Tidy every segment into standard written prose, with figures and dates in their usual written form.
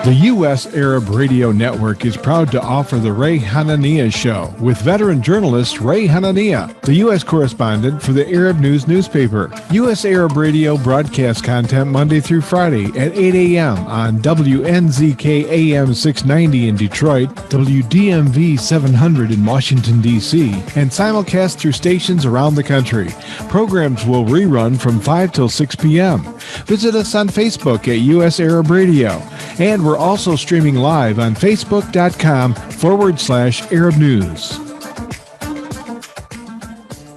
The U.S. Arab Radio Network is proud to offer the Ray Hanania Show with veteran journalist Ray Hanania, the U.S. correspondent for the Arab News newspaper. U.S. Arab Radio broadcasts content Monday through Friday at 8 a.m. on WNZK AM 690 in Detroit, WDMV 700 in Washington, D.C., and simulcast through stations around the country. Programs will rerun from 5 till 6 p.m. Visit us on Facebook at U.S. Arab Radio, and we're also streaming live on Facebook.com/Arab News.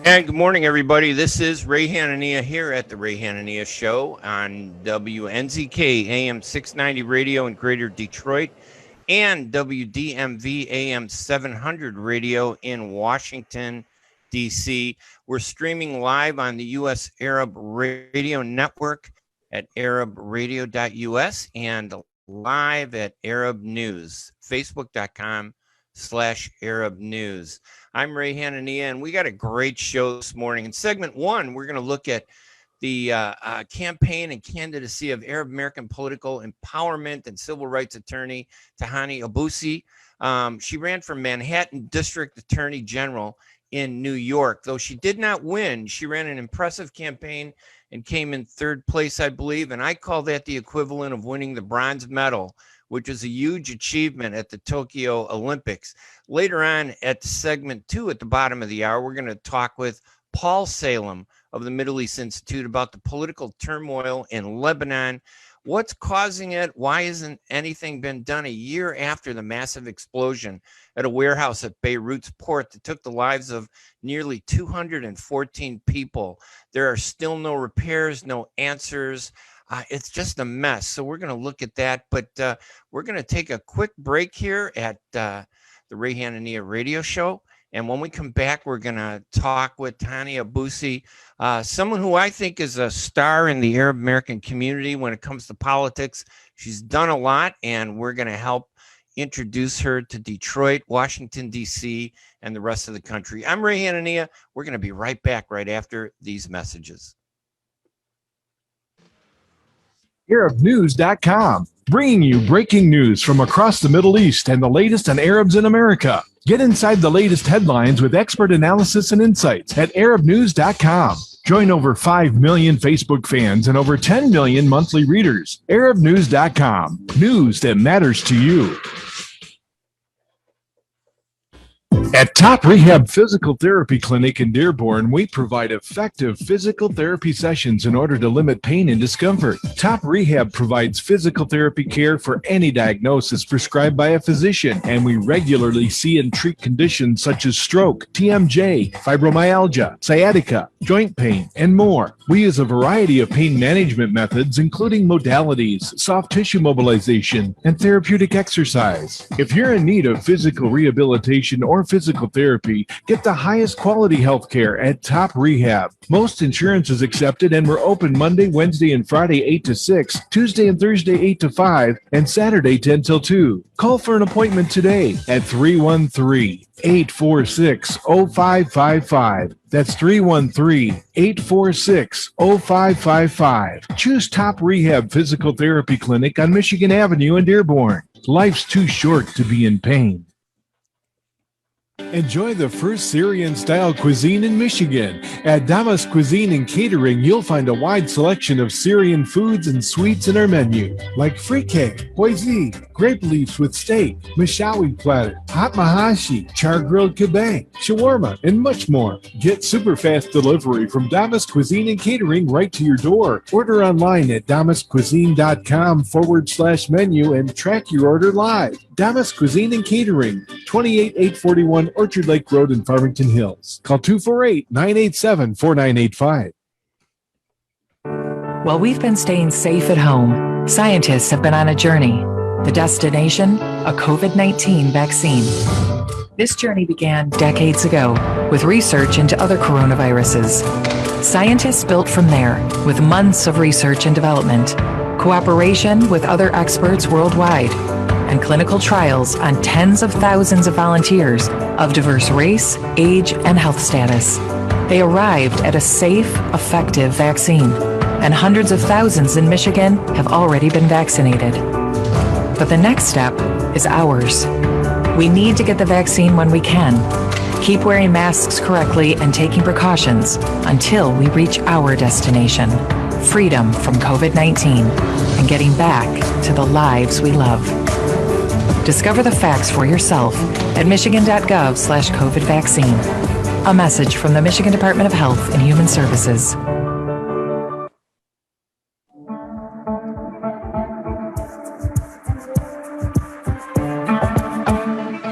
And good morning, everybody. This is Ray Hanania here at the Ray Hanania Show on WNZK AM 690 Radio in Greater Detroit and WDMV AM 700 Radio in Washington, D.C. We're streaming live on the U.S. Arab Radio Network at arabradio.us and live at Arab News, Facebook.com/Arab News. I'm Ray Hanania, and we got a great show this morning. In segment one, we're going to look at the campaign and candidacy of Arab American political empowerment and civil rights attorney Tahanie Aboushi. She ran for Manhattan District Attorney General in New York. Though she did not win, she ran an impressive campaign and came in third place, I believe. And I call that the equivalent of winning the bronze medal, which is a huge achievement at the Tokyo Olympics. Later on at segment two, at the bottom of the hour, we're going to talk with Paul Salem of the Middle East Institute about the political turmoil in Lebanon. What's causing it? Why hasn't anything been done a year after the massive explosion at a warehouse at Beirut's port that took the lives of nearly 214 people? There are still no repairs, no answers. It's just a mess. So we're going to look at that, but we're going to take a quick break here at the Ray Hanania Radio Show. And when we come back, we're going to talk with Tahanie Aboushi, someone who I think is a star in the Arab American community when it comes to politics. She's done a lot, and we're going to help introduce her to Detroit, Washington, D.C., and the rest of the country. I'm Ray Hanania. We're going to be right back right after these messages. ArabNews.com, bringing you breaking news from across the Middle East and the latest on Arabs in America. Get inside the latest headlines with expert analysis and insights at ArabNews.com. Join over 5 million Facebook fans and over 10 million monthly readers. ArabNews.com, news that matters to you. At Top Rehab Physical Therapy Clinic in Dearborn, we provide effective physical therapy sessions in order to limit pain and discomfort. Top Rehab provides physical therapy care for any diagnosis prescribed by a physician, and we regularly see and treat conditions such as stroke, TMJ, fibromyalgia, sciatica, joint pain, and more. We use a variety of pain management methods, including modalities, soft tissue mobilization, and therapeutic exercise. If you're in need of physical rehabilitation or physical therapy, get the highest quality health care at Top Rehab. Most insurance is accepted, and we're open Monday, Wednesday, and Friday 8 to 6, Tuesday and Thursday 8 to 5, and Saturday 10 till 2. Call for an appointment today at 313-846-0555. That's 313-846-0555. Choose Top Rehab Physical Therapy Clinic on Michigan Avenue in Dearborn. Life's too short to be in pain. Enjoy the first Syrian-style cuisine in Michigan. At Damas Cuisine and Catering, you'll find a wide selection of Syrian foods and sweets in our menu, like frikeh, hoisin, grape leaves with steak, mishawi platter, hot mahashi, char-grilled kebab, shawarma, and much more. Get super fast delivery from Damas Cuisine and Catering right to your door. Order online at damascuisine.com/menu and track your order live. Damas Cuisine and Catering, 28841 Orchard Lake Road in Farmington Hills. Call 248-987-4985. While we've been staying safe at home, scientists have been on a journey. The destination, a COVID-19 vaccine. This journey began decades ago with research into other coronaviruses. Scientists built from there with months of research and development, cooperation with other experts worldwide, and clinical trials on tens of thousands of volunteers of diverse race, age, and health status. They arrived at a safe, effective vaccine, and hundreds of thousands in Michigan have already been vaccinated. But the next step is ours. We need to get the vaccine when we can. Keep wearing masks correctly and taking precautions until we reach our destination, freedom from COVID-19 and getting back to the lives we love. Discover the facts for yourself at michigan.gov/COVID vaccine. A message from the Michigan Department of Health and Human Services.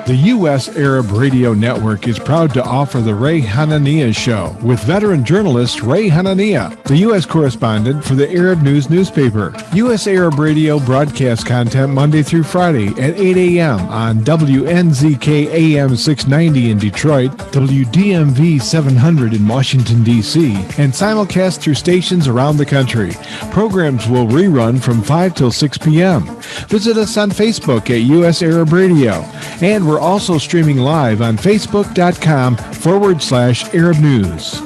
The U.S. Arab Radio Network is proud to offer the Ray Hanania Show with veteran journalist Ray Hanania, the U.S. correspondent for the Arab News newspaper. U.S. Arab Radio broadcasts content Monday through Friday at 8 a.m. on WNZK AM 690 in Detroit, WDMV 700 in Washington, D.C., and simulcast through stations around the country. Programs will rerun from 5 till 6 p.m. Visit us on Facebook at U.S. Arab Radio, and we're also streaming live on Facebook.com/Arab News.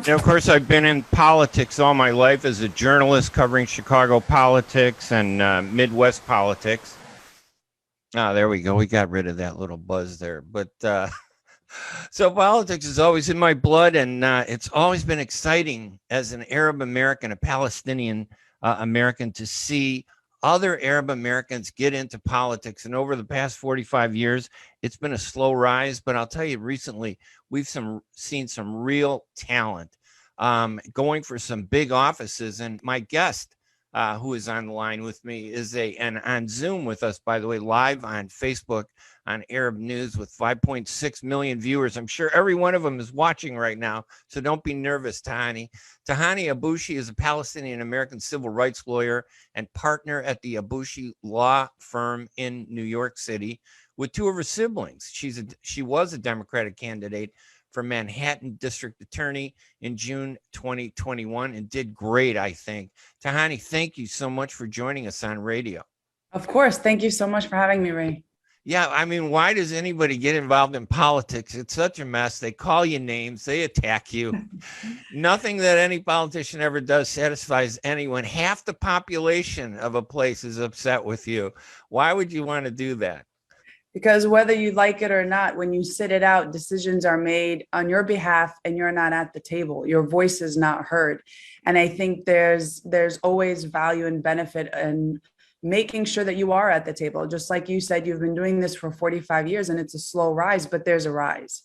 Now, of course, I've been in politics all my life as a journalist covering Chicago politics and Midwest politics. There we go. We got rid of that little buzz there. But so politics is always in my blood, and it's always been exciting as an Arab American, a Palestinian American, to see other Arab Americans get into politics. And over the past 45 years, it's been a slow rise. But I'll tell you, recently, we've seen some real talent going for some big offices. And my guest, who is on the line with me, is and on Zoom with us, by the way, live on Facebook on Arab News with 5.6 million viewers. I'm sure every one of them is watching right now, so don't be nervous, Tahanie. Tahanie Aboushi is a Palestinian-American civil rights lawyer and partner at the Aboushi law firm in New York City with two of her siblings. She was a Democratic candidate for Manhattan District Attorney in June 2021 and did great, I think. Tahanie, thank you so much for joining us on radio. Of course. Thank you so much for having me, Ray. Yeah, I mean, why does anybody get involved in politics? It's such a mess. They call you names. They attack you. Nothing that any politician ever does satisfies anyone. Half the population of a place is upset with you. Why would you want to do that? Because whether you like it or not, when you sit it out, decisions are made on your behalf and you're not at the table. Your voice is not heard. And I think there's always value and benefit in making sure that you are at the table. Just like you said, you've been doing this for 45 years and it's a slow rise, but there's a rise.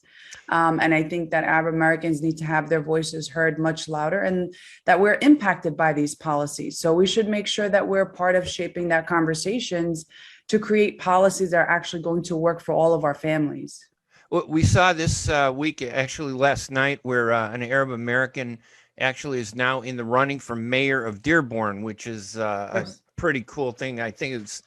And I think that Arab Americans need to have their voices heard much louder and that we're impacted by these policies. So we should make sure that we're part of shaping that conversations to create policies that are actually going to work for all of our families. We saw this week, actually last night, where an Arab American actually is now in the running for mayor of Dearborn, which is a pretty cool thing. I think it's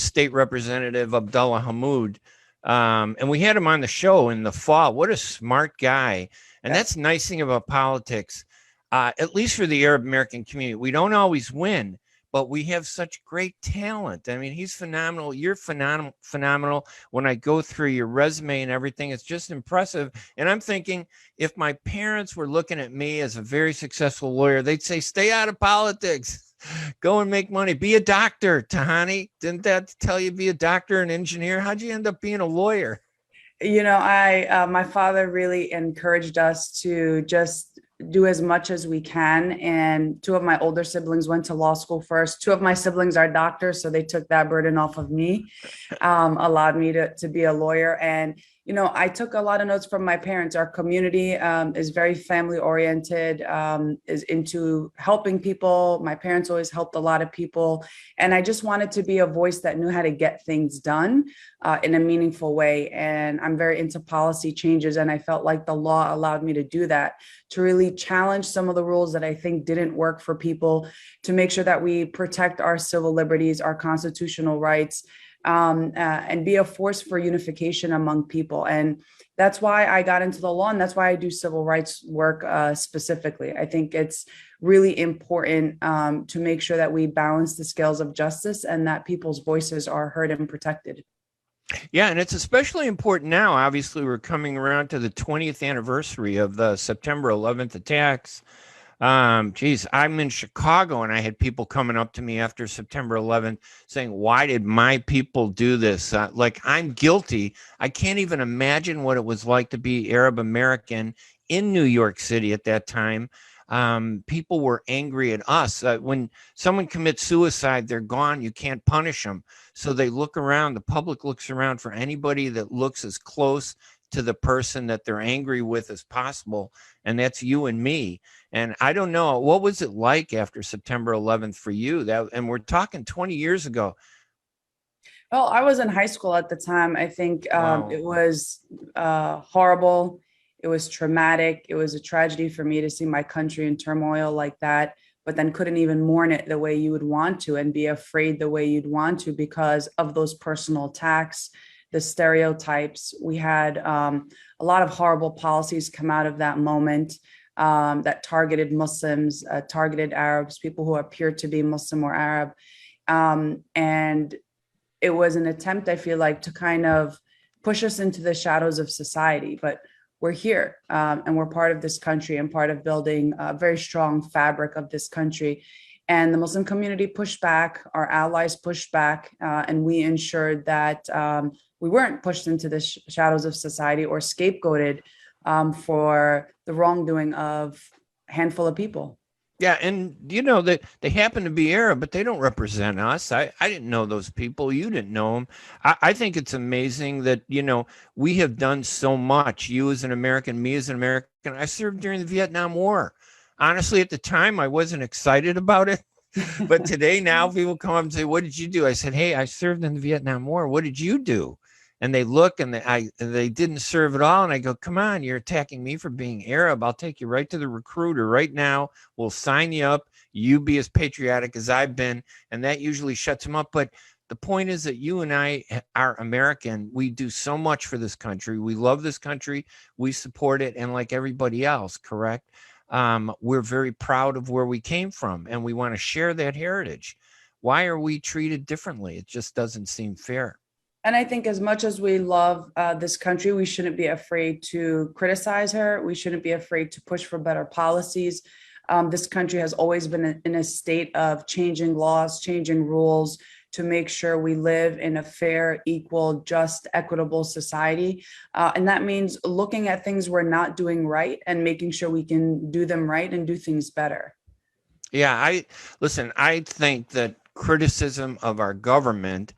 State Representative Abdullah Hammoud. And we had him on the show in the fall. What a smart guy. And that's the nice thing about politics, at least for the Arab American community. We don't always win, but we have such great talent. I mean, he's phenomenal. You're phenomenal. When I go through your resume and everything, it's just impressive. And I'm thinking, if my parents were looking at me as a very successful lawyer, they'd say, stay out of politics. Go and make money. Be a doctor, Tahanie. Didn't that tell you be a doctor and engineer? How'd you end up being a lawyer? You know, my father really encouraged us to just do as much as we can. And two of my older siblings went to law school first. Two of my siblings are doctors, so they took that burden off of me, allowed me to be a lawyer. And you know, I took a lot of notes from my parents. Our community is very family oriented, is into helping people. My parents always helped a lot of people. And I just wanted to be a voice that knew how to get things done in a meaningful way. And I'm very into policy changes. And I felt like the law allowed me to do that, to really challenge some of the rules that I think didn't work for people, to make sure that we protect our civil liberties, our constitutional rights, and be a force for unification among people. And that's why I got into the law, and that's why I do civil rights work specifically. I think it's really important to make sure that we balance the scales of justice and that people's voices are heard and protected. Yeah, and it's especially important now. Obviously, we're coming around to the 20th anniversary of the September 11th attacks. Geez, I'm in Chicago, and I had people coming up to me after September 11th saying, why did my people do this? Like, I'm guilty. I can't even imagine what it was like to be Arab American in New York City at that time. People were angry at us. When someone commits suicide, they're gone. You can't punish them. So they look around. The public looks around for anybody that looks as close to the person that they're angry with as possible. And that's you and me. And I don't know, what was it like after September 11th for you? And we're talking 20 years ago. Well, I was in high school at the time. I think Wow. it was horrible. It was traumatic. It was a tragedy for me to see my country in turmoil like that, but then couldn't even mourn it the way you would want to and be afraid the way you'd want to because of those personal attacks, the stereotypes. We had a lot of horrible policies come out of that moment that targeted Muslims, targeted Arabs, people who appeared to be Muslim or Arab. And it was an attempt, I feel like, to kind of push us into the shadows of society. But we're here and we're part of this country and part of building a very strong fabric of this country. And the Muslim community pushed back, our allies pushed back, and we ensured that we weren't pushed into the shadows of society or scapegoated for the wrongdoing of a handful of people. Yeah, and you know that they happen to be Arab, but they don't represent us. I didn't know those people. You didn't know them. I think it's amazing that, you know, we have done so much. You as an American, me as an American. I served during the Vietnam War. Honestly, at the time, I wasn't excited about it. But today, now people come up and say, what did you do? I said, hey, I served in the Vietnam War. What did you do? And they look and they didn't serve at all. And I go, come on, you're attacking me for being Arab. I'll take you right to the recruiter right now. We'll sign you up. You be as patriotic as I've been. And that usually shuts them up. But the point is that you and I are American. We do so much for this country. We love this country. We support it. And like everybody else, correct? We're very proud of where we came from. And we want to share that heritage. Why are we treated differently? It just doesn't seem fair. And I think as much as we love this country, we shouldn't be afraid to criticize her. We shouldn't be afraid to push for better policies. This country has always been in a state of changing laws, changing rules to make sure we live in a fair, equal, just, equitable society. And that means looking at things we're not doing right and making sure we can do them right and do things better. Yeah, I think that criticism of our government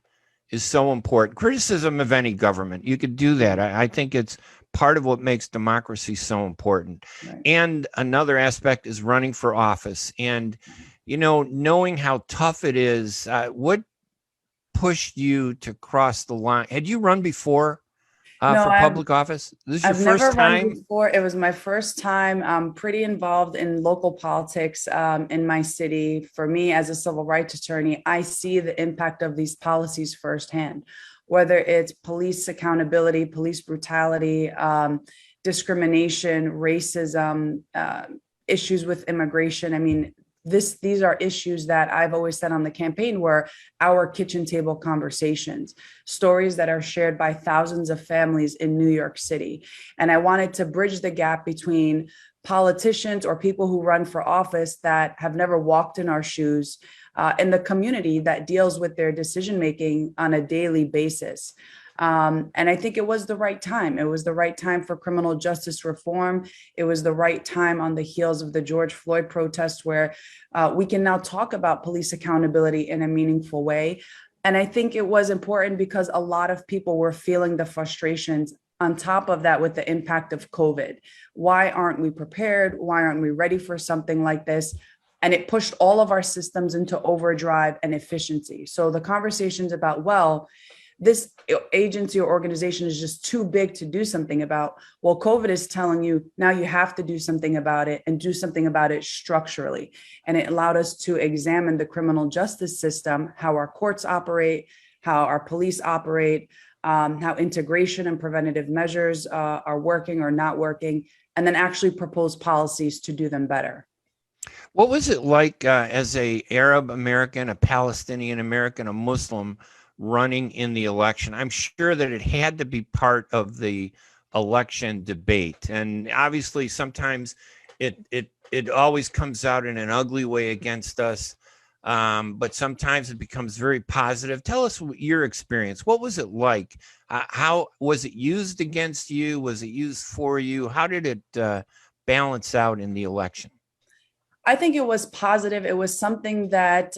is so important. Criticism of any government, you could do that. I think it's part of what makes democracy so important. Right. And another aspect is running for office. And, you know, knowing how tough it is, what pushed you to cross the line? Had you run before for public office? This is your first time? I've never run before. It was my first time. I'm pretty involved in local politics in my city. For me, as a civil rights attorney, I see the impact of these policies firsthand, whether it's police accountability, police brutality, discrimination, racism, issues with immigration. I mean, these are issues that I've always said on the campaign were our kitchen table conversations, stories that are shared by thousands of families in New York City. And I wanted to bridge the gap between politicians or people who run for office that have never walked in our shoes and the community that deals with their decision-making on a daily basis. And I think it was the right time. It was the right time for criminal justice reform. It was the right time on the heels of the George Floyd protests where we can now talk about police accountability in a meaningful way. And I think it was important because a lot of people were feeling the frustrations on top of that with the impact of COVID. Why aren't we prepared? Why aren't we ready for something like this? And it pushed all of our systems into overdrive and efficiency. So the conversations about, well, this agency or organization is just too big to do something about. Well, COVID is telling you now you have to do something about it and do something about it structurally. And it allowed us to examine the criminal justice system, how our courts operate, how our police operate, how integration and preventative measures are working or not working, and then actually propose policies to do them better. What was it like as a Arab American, a Palestinian American, a Muslim running in the election? I'm sure that it had to be part of the election debate. And obviously sometimes it it always comes out in an ugly way against us. But sometimes it becomes very positive. Tell us your experience. What was it like? How was it used against you? Was it used for you? How did it balance out in the election? I think it was positive. It was something that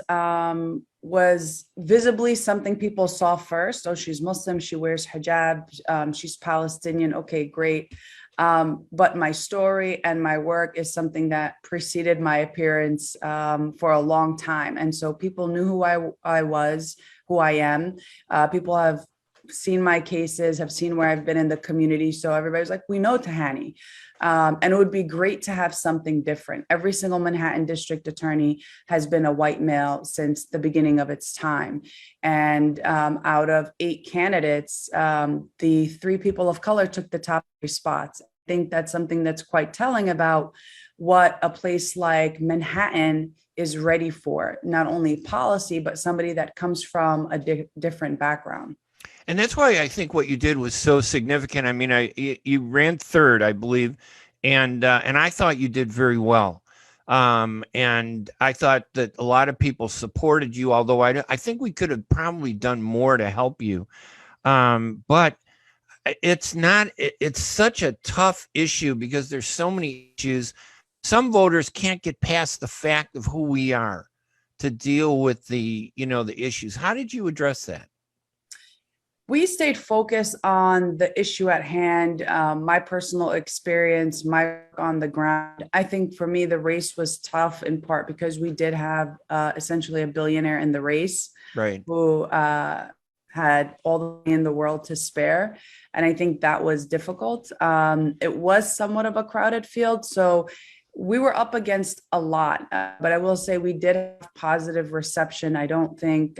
was visibly something people saw first. Oh, she's Muslim. She wears hijab. She's Palestinian. Okay, great. But my story and my work is something that preceded my appearance for a long time. And so people knew who I was, who I am. People have seen my cases, have seen where I've been in the community. So everybody's like, we know Tahanie. And it would be great to have something different. Every single Manhattan district attorney has been a white male since the beginning of its time. And out of 8 candidates, the 3 people of color took the top 3 spots. I think that's something that's quite telling about what a place like Manhattan is ready for, not only policy, but somebody that comes from a different background. And that's why I think what you did was so significant. I mean, you ran 3rd, I believe, and I thought you did very well. And I thought that a lot of people supported you, although I think we could have probably done more to help you. But it's such a tough issue because there's so many issues. Some voters can't get past the fact of who we are to deal with the issues. How did you address that? We stayed focused on the issue at hand, my personal experience, my work on the ground. I think for me, the race was tough in part because we did have essentially a billionaire in the race, right, who had all the money in the world to spare. And I think that was difficult. It was somewhat of a crowded field. So we were up against a lot, but I will say we did have positive reception. I don't think,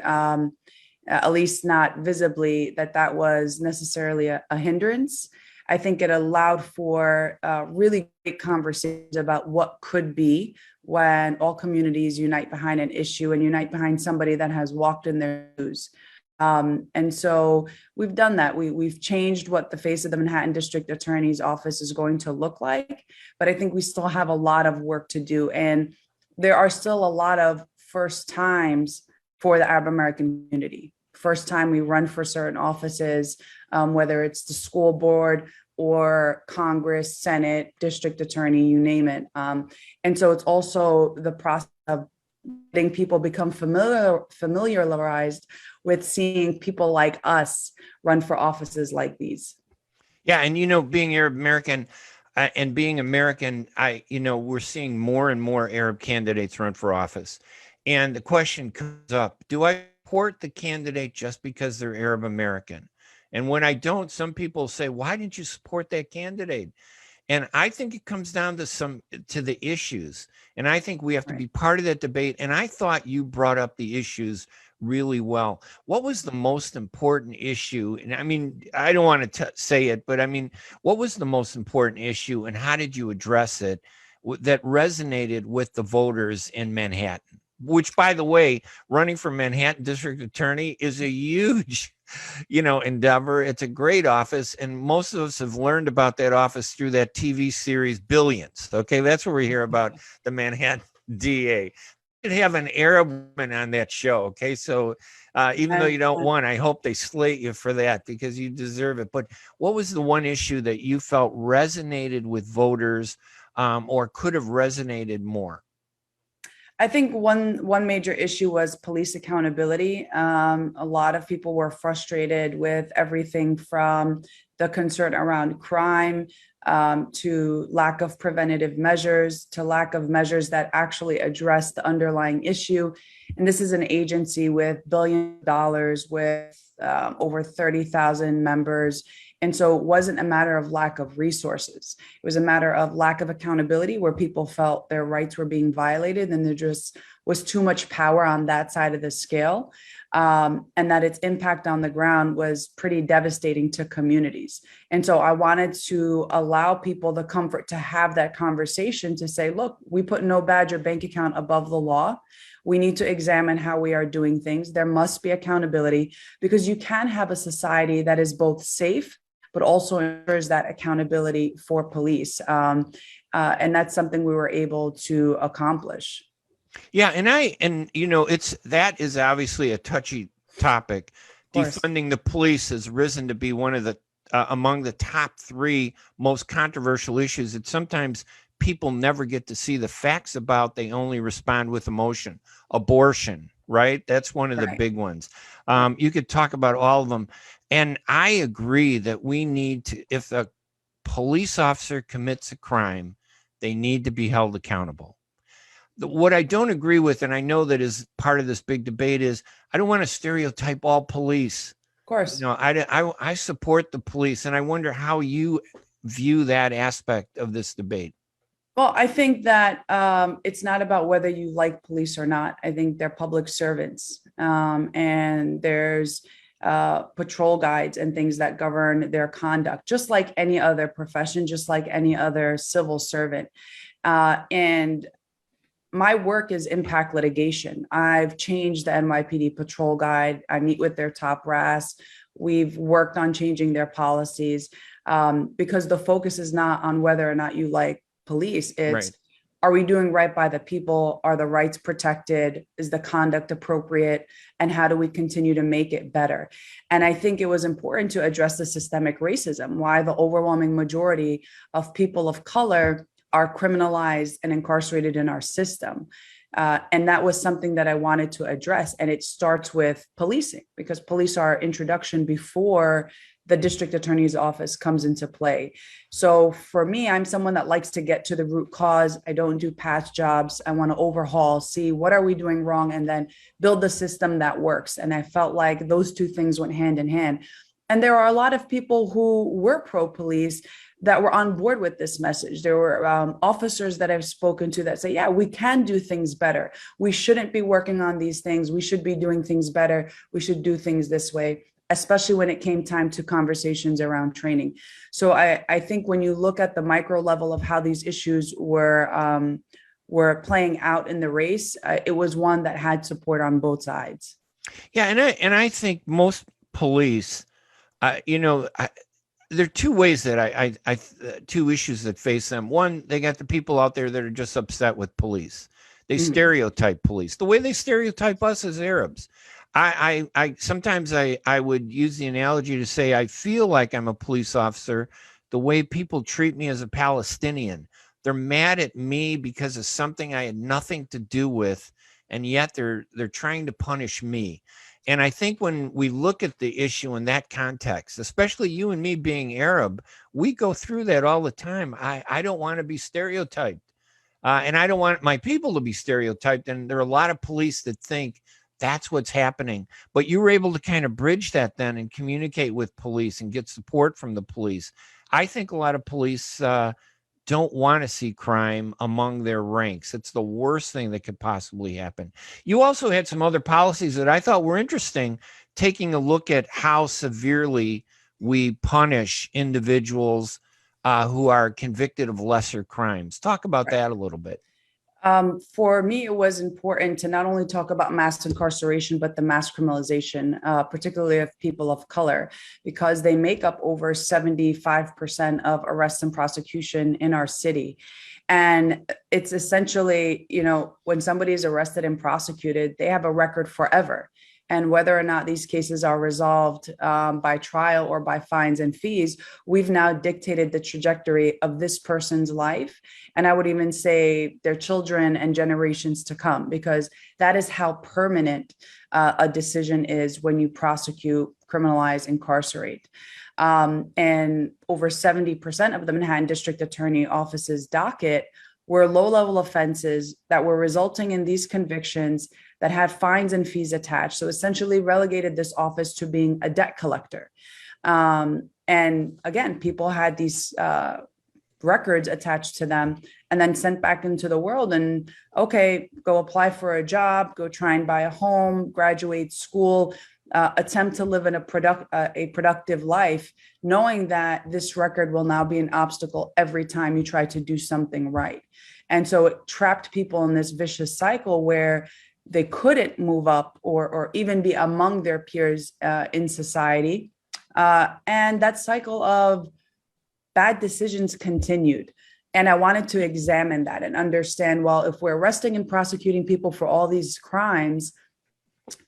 at least not visibly, that was necessarily a hindrance. I think it allowed for really great conversations about what could be when all communities unite behind an issue and unite behind somebody that has walked in their shoes. And so we've done that. We've changed what the face of the Manhattan District Attorney's Office is going to look like, but I think we still have a lot of work to do. And there are still a lot of first times for the Arab American community. First time we run for certain offices, whether it's the school board or Congress, Senate, district attorney, you name it. And so it's also the process of letting people become familiarized with seeing people like us run for offices like these. Yeah, and being Arab American and being American, we're seeing more and more Arab candidates run for office. And the question comes up, do I support the candidate just because they're Arab American? And when I don't, some people say, why didn't you support that candidate? And I think it comes down to the issues. And I think we have to be part of that debate. And I thought you brought up the issues really well. What was the most important issue? And I mean, I don't want to say it, but I mean, what was the most important issue and how did you address it that resonated with the voters in Manhattan? Which, by the way, running for Manhattan District Attorney is a huge, endeavor. It's a great office. And most of us have learned about that office through that TV series, Billions. Okay, that's where we hear about the Manhattan DA. You could have an Arab woman on that show. Okay, so even though you don't want, I hope they slate you for that because you deserve it. But what was the one issue that you felt resonated with voters or could have resonated more? I think one major issue was police accountability. A lot of people were frustrated with everything from the concern around crime to lack of preventative measures, to lack of measures that actually address the underlying issue. And this is an agency with billions of dollars, with over 30,000 members. And so it wasn't a matter of lack of resources. It was a matter of lack of accountability where people felt their rights were being violated and there just was too much power on that side of the scale. And that its impact on the ground was pretty devastating to communities. And so I wanted to allow people the comfort to have that conversation to say, look, we put no badge or bank account above the law. We need to examine how we are doing things. There must be accountability because you can have a society that is both safe, but also ensures that accountability for police. And that's something we were able to accomplish. Yeah, that is obviously a touchy topic. Defunding the police has risen to be one of the among the top 3 most controversial issues that sometimes people never get to see the facts about. They only respond with emotion. Abortion, right? That's one of the big ones. You could talk about all of them. And I agree that we need to, if a police officer commits a crime, they need to be held accountable. What I don't agree with, and I know that is part of this big debate, is I don't want to stereotype all police. Of course. I support the police, and I wonder how you view that aspect of this debate. Well, I think that it's not about whether you like police or not. I think they're public servants, and there's patrol guides and things that govern their conduct, just like any other profession, just like any other civil servant. And my work is impact litigation. I've changed the NYPD patrol guide. I meet with their top brass. We've worked on changing their policies because the focus is not on whether or not you like police. It's Are we doing right by the people? Are the rights protected? Is the conduct appropriate? And how do we continue to make it better? And I think it was important to address the systemic racism, why the overwhelming majority of people of color are criminalized and incarcerated in our system. And that was something that I wanted to address. And it starts with policing, because police are introduction before the district attorney's office comes into play. So for me, I'm someone that likes to get to the root cause. I don't do patch jobs. I want to overhaul, see what are we doing wrong, and then build the system that works. And I felt like those two things went hand in hand. And there are a lot of people who were pro-police that were on board with this message. There were officers that I've spoken to that say, yeah, we can do things better. We shouldn't be working on these things. We should be doing things better. We should do things this way, especially when it came time to conversations around training. So I think when you look at the micro level of how these issues were playing out in the race, it was one that had support on both sides. Yeah, and I think most police, there are two ways that I two issues that face them. One, they got the people out there that are just upset with police. They stereotype police the way they stereotype us as Arabs. I sometimes I would use the analogy to say I feel like I'm a police officer the way people treat me as a Palestinian. They're mad at me because of something I had nothing to do with, and yet they're trying to punish me. And I think when we look at the issue in that context, especially you and me being Arab, we go through that all the time. I don't want to be stereotyped, and I don't want my people to be stereotyped. And there are a lot of police that think that's what's happening. But you were able to kind of bridge that then and communicate with police and get support from the police. I think a lot of police don't want to see crime among their ranks. It's the worst thing that could possibly happen. You also had some other policies that I thought were interesting, taking a look at how severely we punish individuals who are convicted of lesser crimes. Talk about that a little bit. For me, it was important to not only talk about mass incarceration, but the mass criminalization, particularly of people of color, because they make up over 75% of arrests and prosecution in our city. And it's essentially, when somebody is arrested and prosecuted, they have a record forever. And whether or not these cases are resolved by trial or by fines and fees, we've now dictated the trajectory of this person's life. And I would even say their children and generations to come, because that is how permanent a decision is when you prosecute, criminalize, incarcerate. And over 70% of the Manhattan District Attorney Office's docket were low-level offenses that were resulting in these convictions that had fines and fees attached. So essentially relegated this office to being a debt collector. And again, people had these records attached to them and then sent back into the world and, okay, go apply for a job, go try and buy a home, graduate school, attempt to live in a productive life, knowing that this record will now be an obstacle every time you try to do something right. And so it trapped people in this vicious cycle where they couldn't move up or even be among their peers in society. And that cycle of bad decisions continued. And I wanted to examine that and understand, well, if we're arresting and prosecuting people for all these crimes,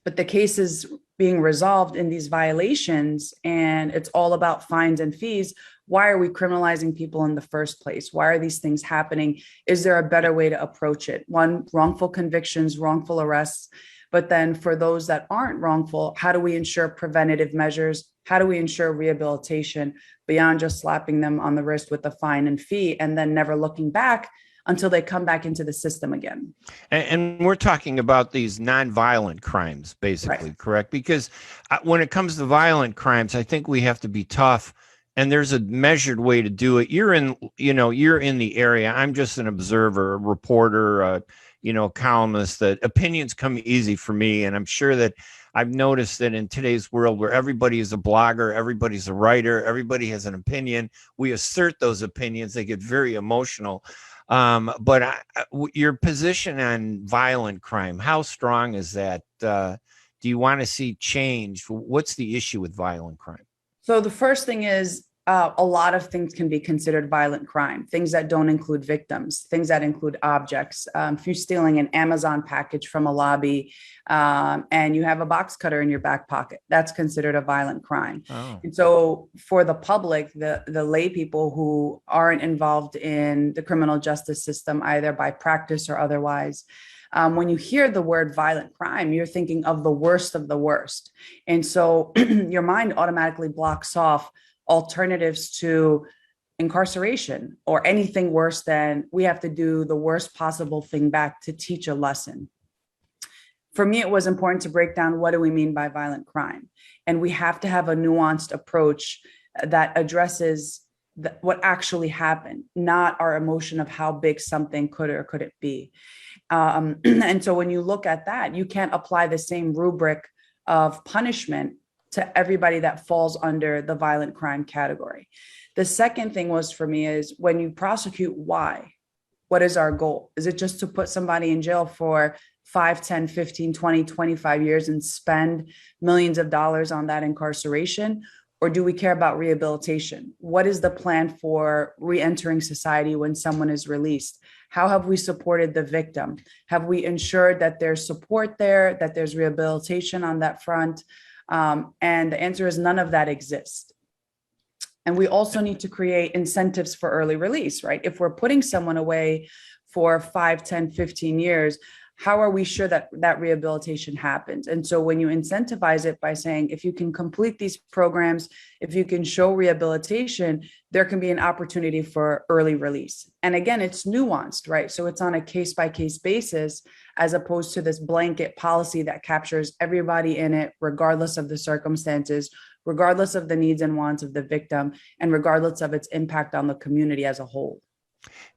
but the case is being resolved in these violations and it's all about fines and fees, why are we criminalizing people in the first place? Why are these things happening? Is there a better way to approach it? One, wrongful convictions, wrongful arrests. But then for those that aren't wrongful, how do we ensure preventative measures? How do we ensure rehabilitation beyond just slapping them on the wrist with a fine and fee and then never looking back until they come back into the system again? And we're talking about these nonviolent crimes, basically, Right. correct? Because when it comes to violent crimes, I think we have to be tough, and there's a measured way to do it. You're in the area. I'm just an observer, a reporter, columnist. That opinions come easy for me, and I'm sure that I've noticed that in today's world where everybody is a blogger, everybody's a writer, everybody has an opinion, we assert those opinions. They get very emotional. But your position on violent crime, how strong is that? Do you want to see change? What's the issue with violent crime? So the first thing is a lot of things can be considered violent crime, things that don't include victims, things that include objects. If you're stealing an Amazon package from a lobby and you have a box cutter in your back pocket, that's considered a violent crime. Oh. And so for the public, the lay people who aren't involved in the criminal justice system, either by practice or otherwise, when you hear the word violent crime, you're thinking of the worst of the worst. And so your mind automatically blocks off alternatives to incarceration or anything worse than we have to do the worst possible thing back to teach a lesson. For me, it was important to break down what do we mean by violent crime? And we have to have a nuanced approach that addresses what actually happened, not our emotion of how big something could or couldn't be. And so when you look at that, you can't apply the same rubric of punishment to everybody that falls under the violent crime category. The second thing was for me is when you prosecute, why? What is our goal? Is it just to put somebody in jail for 5, 10, 15, 20, 25 years and spend millions of dollars on that incarceration? Or do we care about rehabilitation? What is the plan for re-entering society when someone is released? How have we supported the victim? Have we ensured that there's support there, that there's rehabilitation on that front? And the answer is none of that exists. And we also need to create incentives for early release, right? If we're putting someone away for 5, 10, 15 years, how are we sure that that rehabilitation happens? And so when you incentivize it by saying, if you can complete these programs, if you can show rehabilitation, there can be an opportunity for early release. And again, it's nuanced, right? So it's on a case-by-case basis, as opposed to this blanket policy that captures everybody in it, regardless of the circumstances, regardless of the needs and wants of the victim, and regardless of its impact on the community as a whole.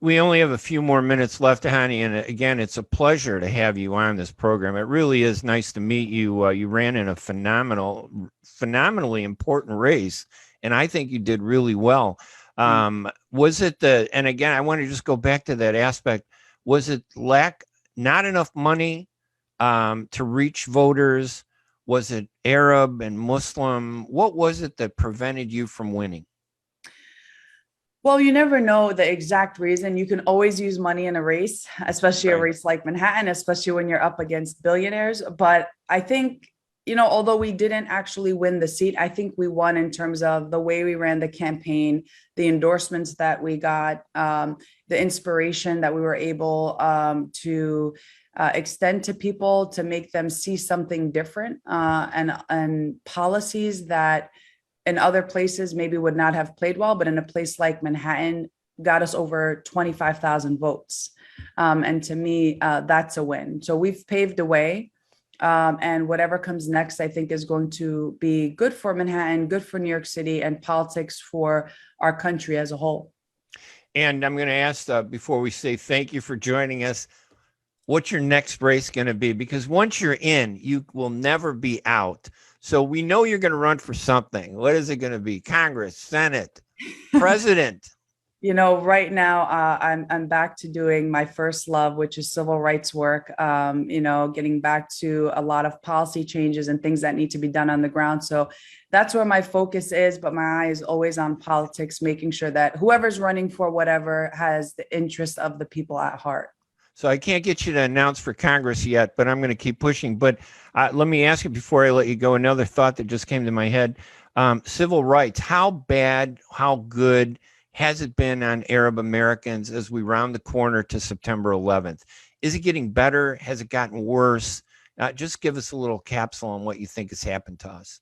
We only have a few more minutes left, Tahanie, and again, it's a pleasure to have you on this program. It really is nice to meet you. You ran in a phenomenally important race, and I think you did really well. Was it and again, I want to just go back to that aspect. Was it not enough money to reach voters? Was it Arab and Muslim? What was it that prevented you from winning? Well, you never know the exact reason. You can always use money in a race, especially a race like Manhattan, especially when you're up against billionaires. But I think, although we didn't actually win the seat, I think we won in terms of the way we ran the campaign, the endorsements that we got, the inspiration that we were able to extend to people to make them see something different, and policies that in other places maybe would not have played well, but in a place like Manhattan got us over 25,000 votes. And to me, that's a win. So we've paved the way. And whatever comes next, I think is going to be good for Manhattan, good for New York City, and politics for our country as a whole. And I'm going to ask, before we say thank you for joining us, what's your next race going to be? Because once you're in, you will never be out. So we know you're going to run for something. What is it going to be? Congress, Senate, president? Right now, I'm back to doing my first love, which is civil rights work. Getting back to a lot of policy changes and things that need to be done on the ground. So that's where my focus is. But my eye is always on politics, making sure that whoever's running for whatever has the interest of the people at heart. So I can't get you to announce for Congress yet, but I'm going to keep pushing. But let me ask you before I let you go, another thought that just came to my head. Civil rights, how bad, how good has it been on Arab Americans as we round the corner to September 11th? Is it getting better? Has it gotten worse? Just give us a little capsule on what you think has happened to us.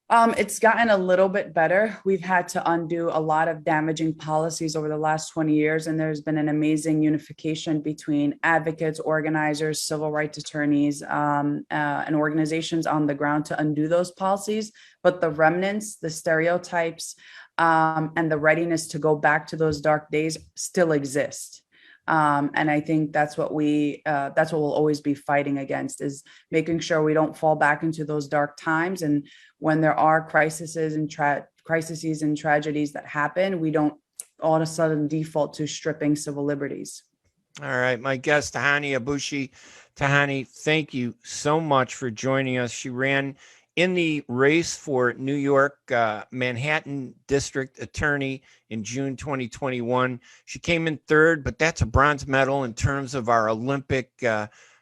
It's gotten a little bit better. We've had to undo a lot of damaging policies over the last 20 years, and there's been an amazing unification between advocates, organizers, civil rights attorneys, and organizations on the ground to undo those policies. But the remnants, the stereotypes, and the readiness to go back to those dark days still exist. And I think that's what we'll always be fighting against, is making sure we don't fall back into those dark times. And when there are crises and tragedies that happen, we don't all of a sudden default to stripping civil liberties. All right. My guest, Tahanie Aboushi. Tahanie, thank you so much for joining us. She ran in the race for New York Manhattan District Attorney in June 2021. She came in third, but that's a bronze medal in terms of our Olympic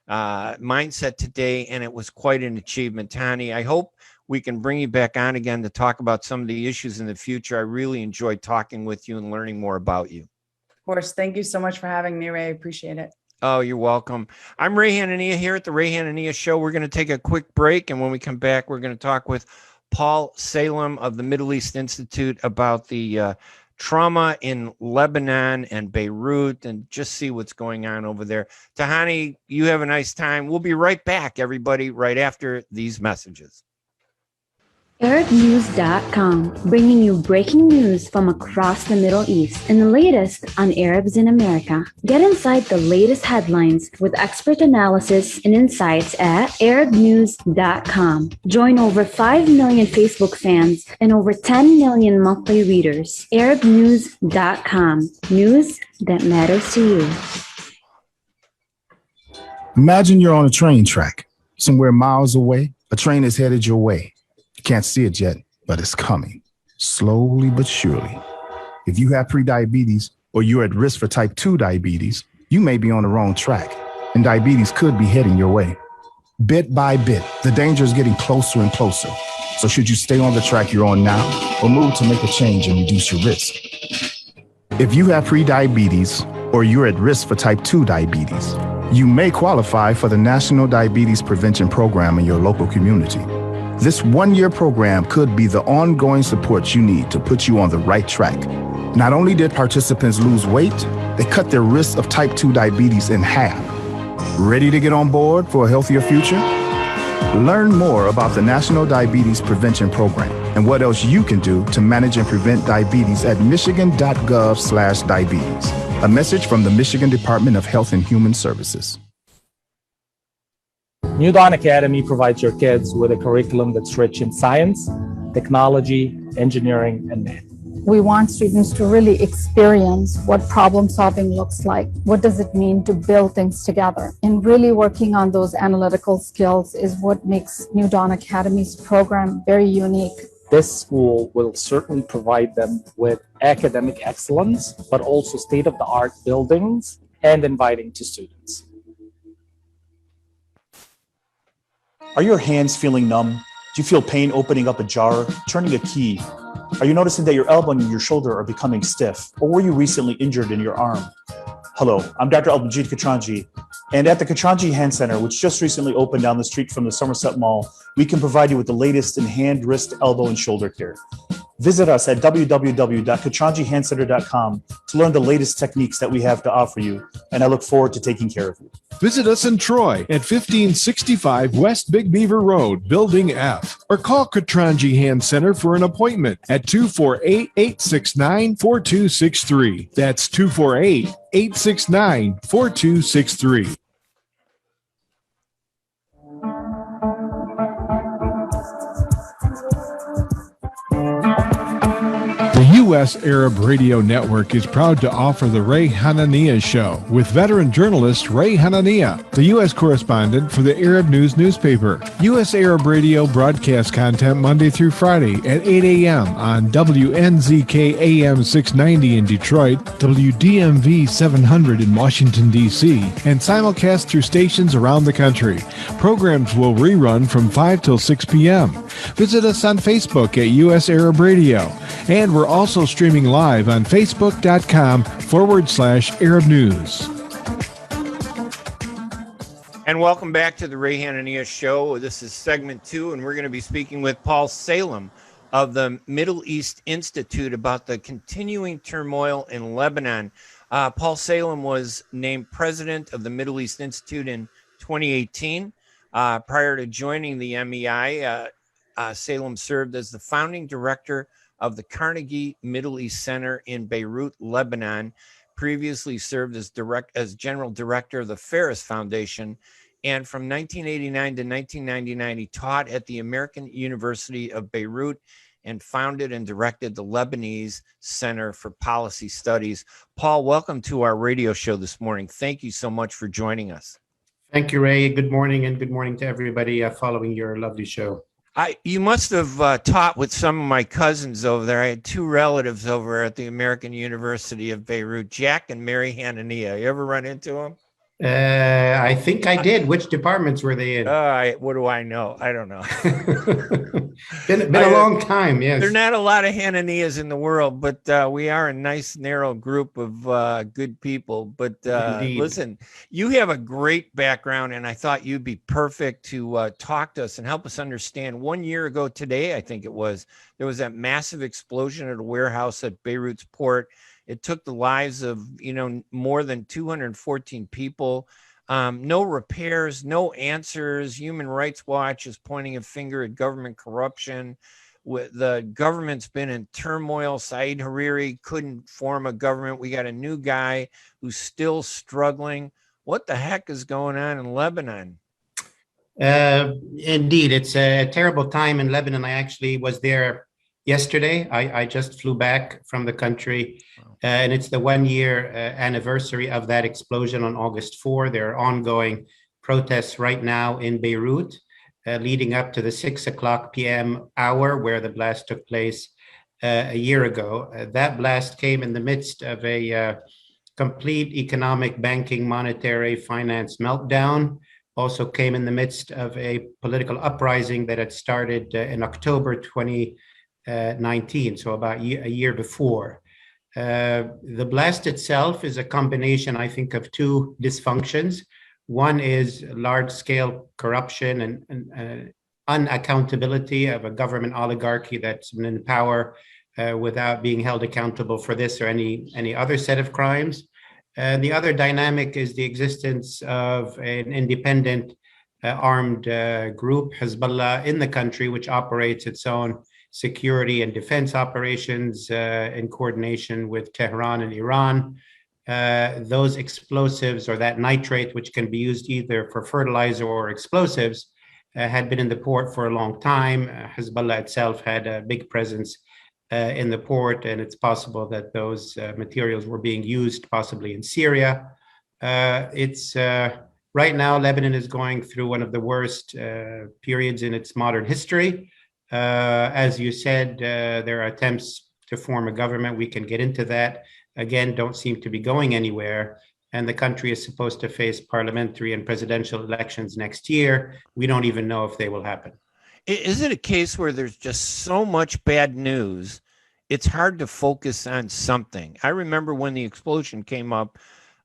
mindset today, and it was quite an achievement. Tahanie, I hope we can bring you back on again to talk about some of the issues in the future. I really enjoyed talking with you and learning more about you. Of course. Thank you so much for having me, Ray. I appreciate it. Oh, you're welcome. I'm Ray Hanania here at the Ray Hanania Show. We're going to take a quick break, and when we come back, we're going to talk with Paul Salem of the Middle East Institute about the trauma in Lebanon and Beirut, and just see what's going on over there. Tahanie, you have a nice time. We'll be right back, everybody, right after these messages. ArabNews.com, bringing you breaking news from across the Middle East and the latest on Arabs in America. Get inside the latest headlines with expert analysis and insights at ArabNews.com. Join over 5 million Facebook fans and over 10 million monthly readers. ArabNews.com, news that matters to you. Imagine you're on a train track. Somewhere miles away, a train is headed your way. Can't see it yet, but it's coming, slowly but surely. If you have prediabetes or you're at risk for type 2 diabetes, you may be on the wrong track, and diabetes could be heading your way. Bit by bit, the danger is getting closer and closer. So should you stay on the track you're on now or move to make a change and reduce your risk? If you have prediabetes or you're at risk for type 2 diabetes, you may qualify for the National Diabetes Prevention Program in your local community. This one-year program could be the ongoing support you need to put you on the right track. Not only did participants lose weight, they cut their risk of type 2 diabetes in half. Ready to get on board for a healthier future? Learn more about the National Diabetes Prevention Program and what else you can do to manage and prevent diabetes at michigan.gov/diabetes. A message from the Michigan Department of Health and Human Services. New Dawn Academy provides your kids with a curriculum that's rich in science, technology, engineering, and math. We want students to really experience what problem solving looks like. What does it mean to build things together? And really working on those analytical skills is what makes New Dawn Academy's program very unique. This school will certainly provide them with academic excellence, but also state-of-the-art buildings and inviting to students. Are your hands feeling numb? Do you feel pain opening up a jar, turning a key? Are you noticing that your elbow and your shoulder are becoming stiff? Or were you recently injured in your arm? Hello, I'm Dr. Al-Majid Katranji, and at the Katranji Hand Center, which just recently opened down the street from the Somerset Mall, we can provide you with the latest in hand, wrist, elbow, and shoulder care. Visit us at www.katranjihandcenter.com to learn the latest techniques that we have to offer you, and I look forward to taking care of you. Visit us in Troy at 1565 West Big Beaver Road, Building F, or call Katranji Hand Center for an appointment at 248-869-4263. That's 248-869-4263. U.S. Arab Radio Network is proud to offer the Ray Hanania Show with veteran journalist Ray Hanania, the U.S. correspondent for the Arab News newspaper. U.S. Arab Radio broadcasts content Monday through Friday at 8 a.m. on WNZK AM 690 in Detroit, WDMV 700 in Washington, D.C., and simulcast through stations around the country. Programs will rerun from 5 till 6 p.m. Visit us on Facebook at U.S. Arab Radio. And we're also streaming live on Facebook.com/Arab News. And welcome back to the Ray Hanania Show. This is segment 2, and we're going to be speaking with Paul Salem of the Middle East Institute about the continuing turmoil in Lebanon. Paul Salem was named president of the Middle East Institute in 2018. Prior to joining the MEI, Salem served as the founding director of the Carnegie Middle East Center in Beirut, Lebanon. Previously served as general director of the Ferris Foundation. And from 1989 to 1999, he taught at the American University of Beirut and founded and directed the Lebanese Center for Policy Studies. Paul, welcome to our radio show this morning. Thank you so much for joining us. Thank you, Ray. Good morning, and good morning to everybody following your lovely show. You must have taught with some of my cousins over there. I had 2 relatives over at the American University of Beirut, Jack and Mary Hanania. You ever run into them? I think I did. Which departments were they in? What do I know? I don't know. been a long time, yes. There are not a lot of Hananias in the world, but we are a nice, narrow group of good people. But listen, you have a great background, and I thought you'd be perfect to talk to us and help us understand. 1 year ago today, I think it was, there was that massive explosion at a warehouse at Beirut's port. It took the lives of, more than 214 people. No repairs, no answers. Human Rights Watch is pointing a finger at government corruption. The government's been in turmoil. Saad Hariri couldn't form a government. We got a new guy who's still struggling. What the heck is going on in Lebanon? Indeed, it's a terrible time in Lebanon. I actually was there yesterday. I just flew back from the country, and it's the 1 year anniversary of that explosion on August 4. There are ongoing protests right now in Beirut, leading up to the 6:00 p.m. hour where the blast took place a year ago. That blast came in the midst of a complete economic, banking, monetary, finance meltdown. Also came in the midst of a political uprising that had started in October 2019, so about a year before. The blast itself is a combination, I think, of 2 dysfunctions. One is large-scale corruption and unaccountability of a government oligarchy that's been in power without being held accountable for this or any other set of crimes. The other dynamic is the existence of an independent armed group, Hezbollah, in the country, which operates its own security and defense operations in coordination with Tehran and Iran. Those explosives, or that nitrate, which can be used either for fertilizer or explosives, had been in the port for a long time. Hezbollah itself had a big presence in the port, and it's possible that those materials were being used possibly in Syria. Right now, Lebanon is going through one of the worst periods in its modern history. As you said, there are attempts to form a government. We can get into that. Again, don't seem to be going anywhere. And the country is supposed to face parliamentary and presidential elections next year. We don't even know if they will happen. Is it a case where there's just so much bad news, it's hard to focus on something? I remember when the explosion came up,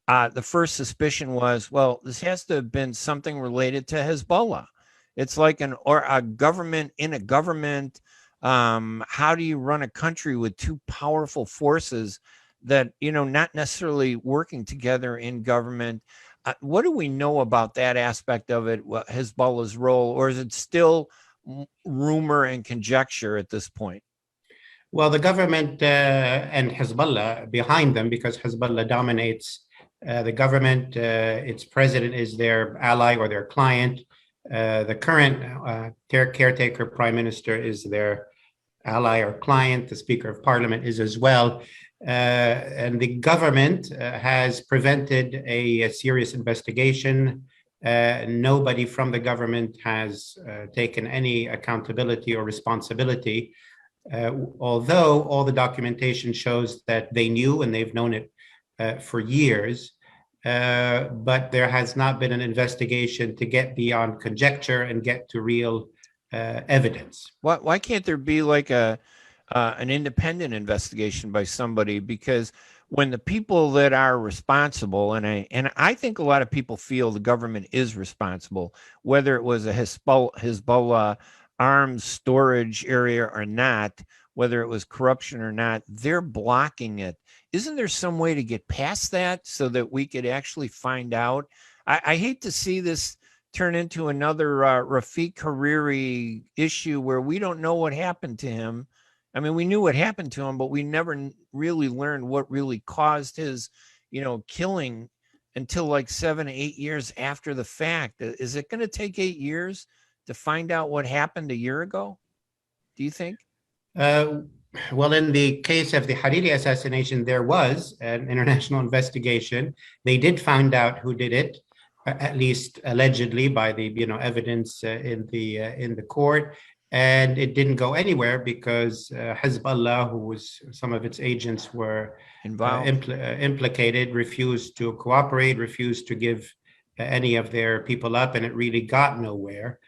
the first suspicion was, well, this has to have been something related to Hezbollah. It's like a government in a government. How do you run a country with 2 powerful forces that, not necessarily working together in government? What do we know about that aspect of it, Hezbollah's role, or is it still rumor and conjecture at this point? Well, the government and Hezbollah behind them, because Hezbollah dominates the government. Its president is their ally or their client. The current caretaker prime minister is their ally or client. The Speaker of Parliament is as well. And the government has prevented a serious investigation. Nobody from the government has taken any accountability or responsibility, although all the documentation shows that they knew and they've known it for years. But there has not been an investigation to get beyond conjecture and get to real evidence. Why can't there be like an independent investigation by somebody? Because when the people that are responsible, and I think a lot of people feel the government is responsible, whether it was a Hezbollah arms storage area or not, whether it was corruption or not, they're blocking it. Isn't there some way to get past that so that we could actually find out? I hate to see this turn into another Rafiq Hariri issue where we don't know what happened to him. I mean, we knew what happened to him, but we never really learned what really caused his, killing until like 7 to 8 years after the fact. Is it going to take 8 years to find out what happened a year ago? Do you think? Well, in the case of the Hariri assassination, there was an international investigation. They did find out who did it, at least allegedly, by the evidence in the court, and it didn't go anywhere because Hezbollah, some of its agents were implicated, refused to cooperate, refused to give any of their people up, and it really got nowhere.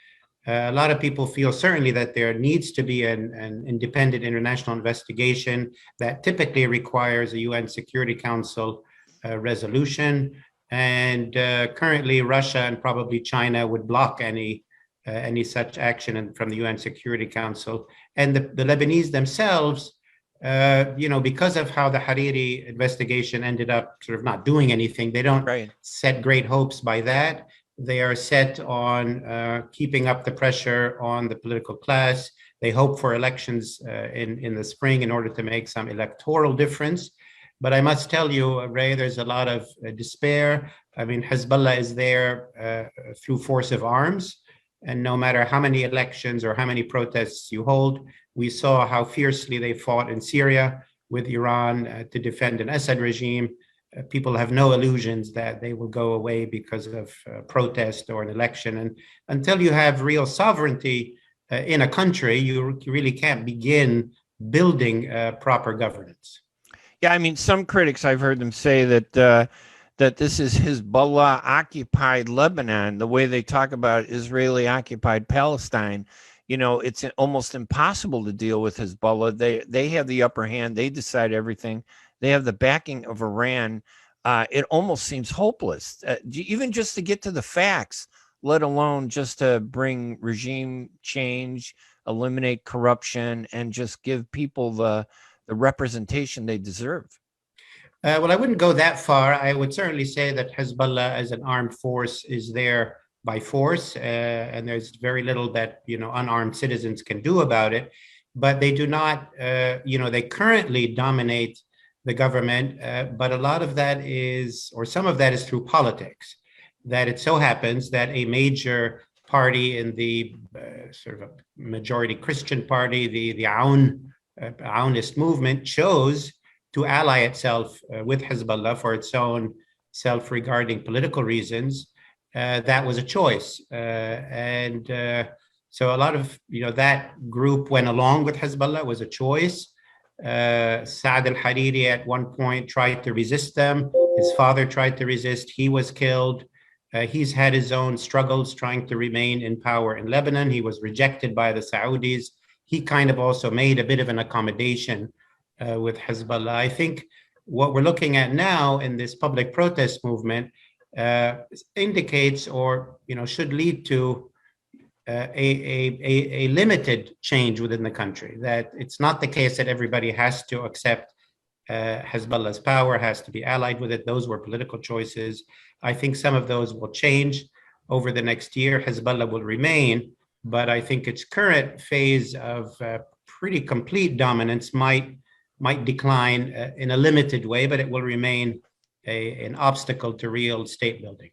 A lot of people feel certainly that there needs to be an independent international investigation that typically requires a UN Security Council resolution. And currently, Russia and probably China would block any such action from the UN Security Council. And the Lebanese themselves, because of how the Hariri investigation ended up sort of not doing anything, they don't set great hopes by that. They are set on keeping up the pressure on the political class. They hope for elections in the spring in order to make some electoral difference. But I must tell you, Ray, there's a lot of despair. I mean, Hezbollah is there through force of arms. And no matter how many elections or how many protests you hold, we saw how fiercely they fought in Syria with Iran to defend an Assad regime. People have no illusions that they will go away because of protest or an election. And until you have real sovereignty in a country, you really can't begin building proper governance. Yeah, I mean, some critics, I've heard them say that this is Hezbollah-occupied Lebanon, the way they talk about Israeli-occupied Palestine. It's almost impossible to deal with Hezbollah. They have the upper hand. They decide everything. They have the backing of Iran. It almost seems hopeless, even just to get to the facts, let alone just to bring regime change, eliminate corruption, and just give people the representation they deserve. Well, I wouldn't go that far. I would certainly say that Hezbollah as an armed force is there by force, and there's very little that unarmed citizens can do about it. But they do not, they currently dominate the government, but a lot of that is, or some of that is through politics. That it so happens that a major party in the sort of a majority Christian party, the Aounist movement, chose to ally itself with Hezbollah for its own self-regarding political reasons. That was a choice. So a lot of, that group went along with Hezbollah. It was a choice. Saad Hariri at one point tried to resist them. His father tried to resist. He was killed. He's had his own struggles trying to remain in power in Lebanon. He was rejected by the Saudis. He kind of also made a bit of an accommodation with Hezbollah. I think what we're looking at now in this public protest movement indicates, or should lead to a limited change within the country. That it's not the case that everybody has to accept Hezbollah's power, has to be allied with it. Those were political choices. I think some of those will change over the next year. Hezbollah will remain, but I think its current phase of pretty complete dominance might decline in a limited way, but it will remain an obstacle to real state building.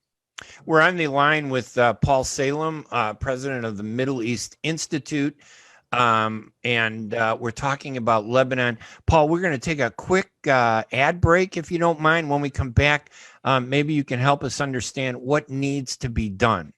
We're on the line with Paul Salem, president of the Middle East Institute. And we're talking about Lebanon. Paul, we're going to take a quick ad break, if you don't mind. When we come back, maybe you can help us understand what needs to be done.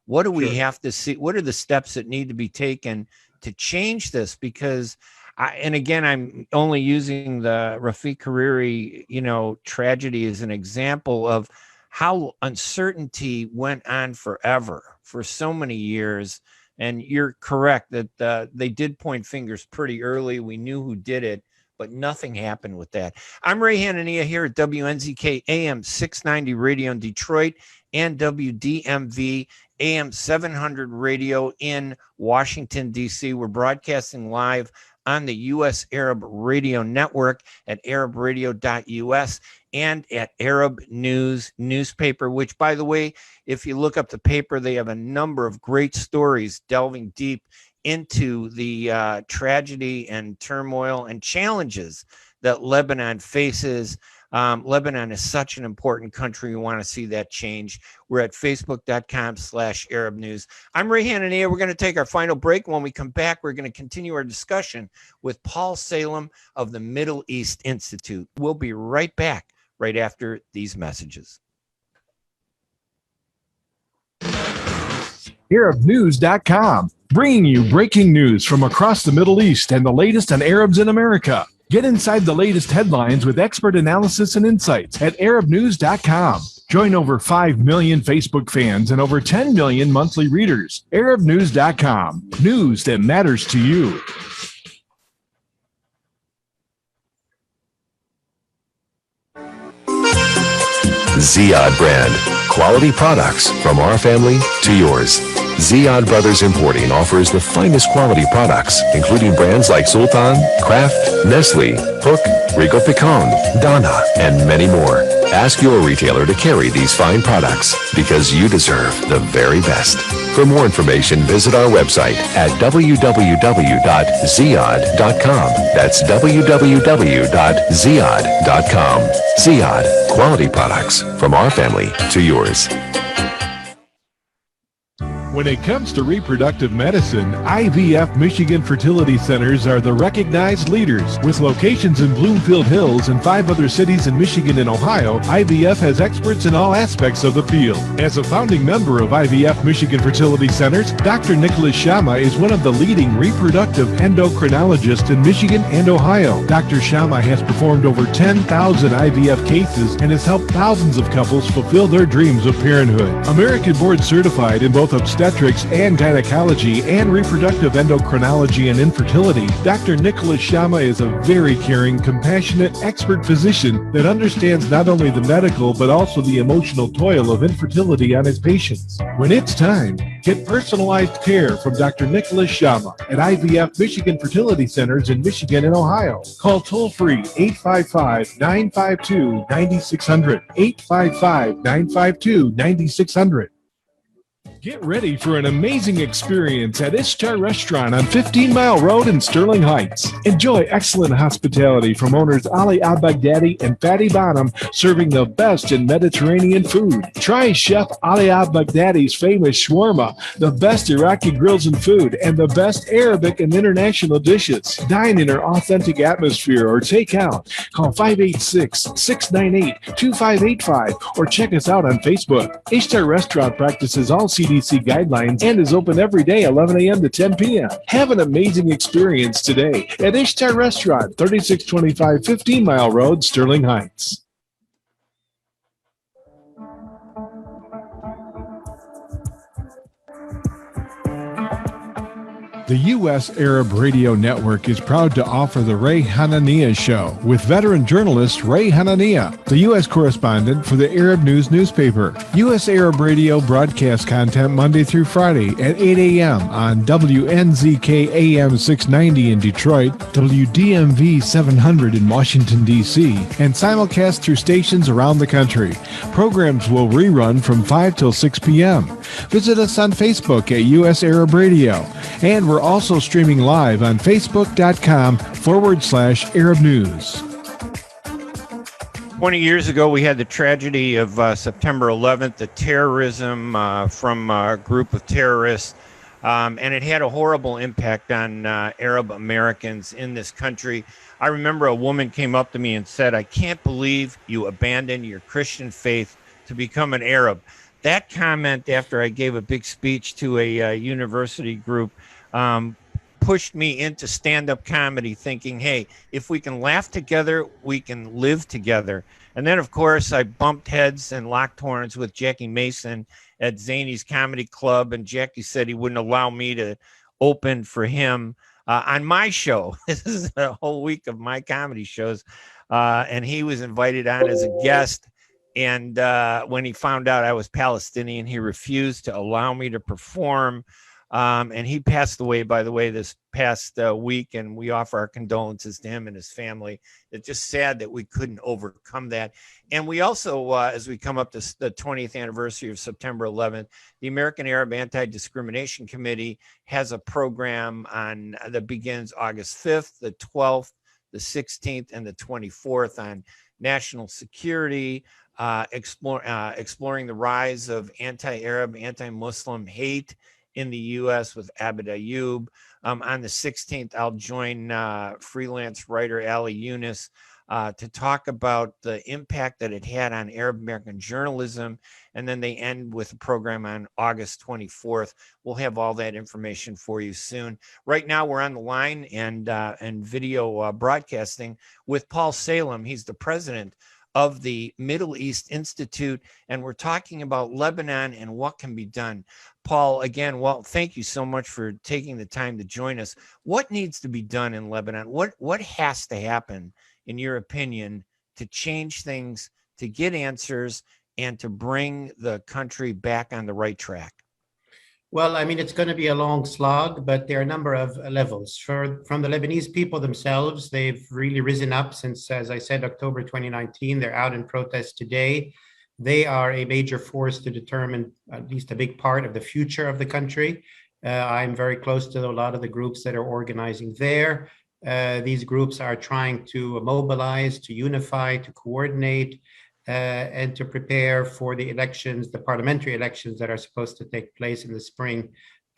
What do we have to see? What are the steps that need to be taken to change this? Because, and again, I'm only using the Rafiq Hariri, tragedy as an example of how uncertainty went on forever for so many years. And you're correct that they did point fingers pretty early. We knew who did it, but nothing happened with that. I'm Ray Hanania here at WNZK AM 690 Radio in Detroit and WDMV AM 700 Radio in Washington, D.C. We're broadcasting live on the U.S. Arab Radio Network at arabradio.us and at Arab News newspaper, which, by the way, if you look up the paper, they have a number of great stories delving deep into the tragedy and turmoil and challenges that Lebanon faces. Lebanon is such an important country. We want to see that change. We're at facebook.com/Arab News. I'm Ray Hanania. We're going to take our final break. When we come back, we're going to continue our discussion with Paul Salem of the Middle East Institute. We'll be right back right after these messages. ArabNews.com, bringing you breaking news from across the Middle East and the latest on Arabs in America. Get inside the latest headlines with expert analysis and insights at ArabNews.com. Join over 5 million Facebook fans and over 10 million monthly readers. ArabNews.com, news that matters to you. Ziad brand. Quality products from our family to yours. Ziad Brothers Importing offers the finest quality products, including brands like Sultan, Kraft, Nestle, Hook, Rico Picon, Donna, and many more. Ask your retailer to carry these fine products because you deserve the very best. For more information, visit our website at www.ziad.com. That's www.ziad.com. Ziad, quality products from our family to yours. When it comes to reproductive medicine, IVF Michigan Fertility Centers are the recognized leaders. With locations in Bloomfield Hills and 5 other cities in Michigan and Ohio, IVF has experts in all aspects of the field. As a founding member of IVF Michigan Fertility Centers, Dr. Nicholas Shama is one of the leading reproductive endocrinologists in Michigan and Ohio. Dr. Shama has performed over 10,000 IVF cases and has helped thousands of couples fulfill their dreams of parenthood. American board certified in both obstetrics and gynecology and reproductive endocrinology and infertility, Dr. Nicholas Shama is a very caring, compassionate, expert physician that understands not only the medical but also the emotional toil of infertility on his patients. When it's time, get personalized care from Dr. Nicholas Shama at IVF Michigan Fertility Centers in Michigan and Ohio. Call toll-free 855-952-9600, 855-952-9600. Get ready for an amazing experience at Ishtar Restaurant on 15 Mile Road in Sterling Heights. Enjoy excellent hospitality from owners Ali Al-Baghdadi and Fatty Bonham, serving the best in Mediterranean food. Try Chef Ali Al-Baghdadi's famous shawarma, the best Iraqi grills and food, and the best Arabic and international dishes. Dine in our authentic atmosphere or take out. Call 586-698-2585 or check us out on Facebook. Ishtar Restaurant practices all CDC guidelines and is open every day 11 a.m. to 10 p.m. Have an amazing experience today at Ishtar Restaurant, 3625 15 Mile Road, Sterling Heights. The U.S. Arab Radio Network is proud to offer the Ray Hanania Show with veteran journalist Ray Hanania, the U.S. correspondent for the Arab News newspaper. U.S. Arab Radio broadcasts content Monday through Friday at 8 a.m. on WNZK AM 690 in Detroit, WDMV 700 in Washington, D.C., and simulcast through stations around the country. Programs will rerun from 5 till 6 p.m. Visit us on Facebook at U.S. Arab Radio, and we're also streaming live on facebook.com/Arab News. 20 years ago, we had the tragedy of September 11th, the terrorism from a group of terrorists And it had a horrible impact on Arab Americans in this country. I remember a woman came up to me and said, "I can't believe you abandoned your Christian faith to become an Arab." That comment, after I gave a big speech to a university group, pushed me into stand-up comedy, thinking, hey, if we can laugh together, we can live together. And then, of course, I bumped heads and locked horns with Jackie Mason at Zany's Comedy Club, and Jackie said he wouldn't allow me to open for him on my show. This is a whole week of my comedy shows, and he was invited on as a guest. And when he found out I was Palestinian, he refused to allow me to perform. And he passed away, by the way, this past week, and we offer our condolences to him and his family. It's just sad that we couldn't overcome that. And we also, as we come up to the 20th anniversary of September 11th, the American Arab Anti-Discrimination Committee has a program on that begins August 5th, the 12th, the 16th, and the 24th on national security, exploring the rise of anti-Arab, anti-Muslim hate in the U.S. with Abed Ayoub. On the 16th, I'll join freelance writer Ali Yunus to talk about the impact that it had on Arab American journalism. And then they end with a program on August 24th. We'll have all that information for you soon. Right now, we're on the line and video broadcasting with Paul Salem. He's the president of the Middle East Institute, and we're talking about Lebanon and what can be done. Paul, again, well, thank you so much for taking the time to join us. What needs to be done in Lebanon? What has to happen, in your opinion, to change things, to get answers, and to bring the country back on the right track? Well, I mean, it's going to be a long slog, but there are a number of levels. From the Lebanese people themselves, they've really risen up since, as I said, October 2019. They're out in protest today. They are a major force to determine at least a big part of the future of the country. I'm very close to a lot of the groups that are organizing there. These groups are trying to mobilize, to unify, to coordinate, and to prepare for the elections, the parliamentary elections that are supposed to take place in the spring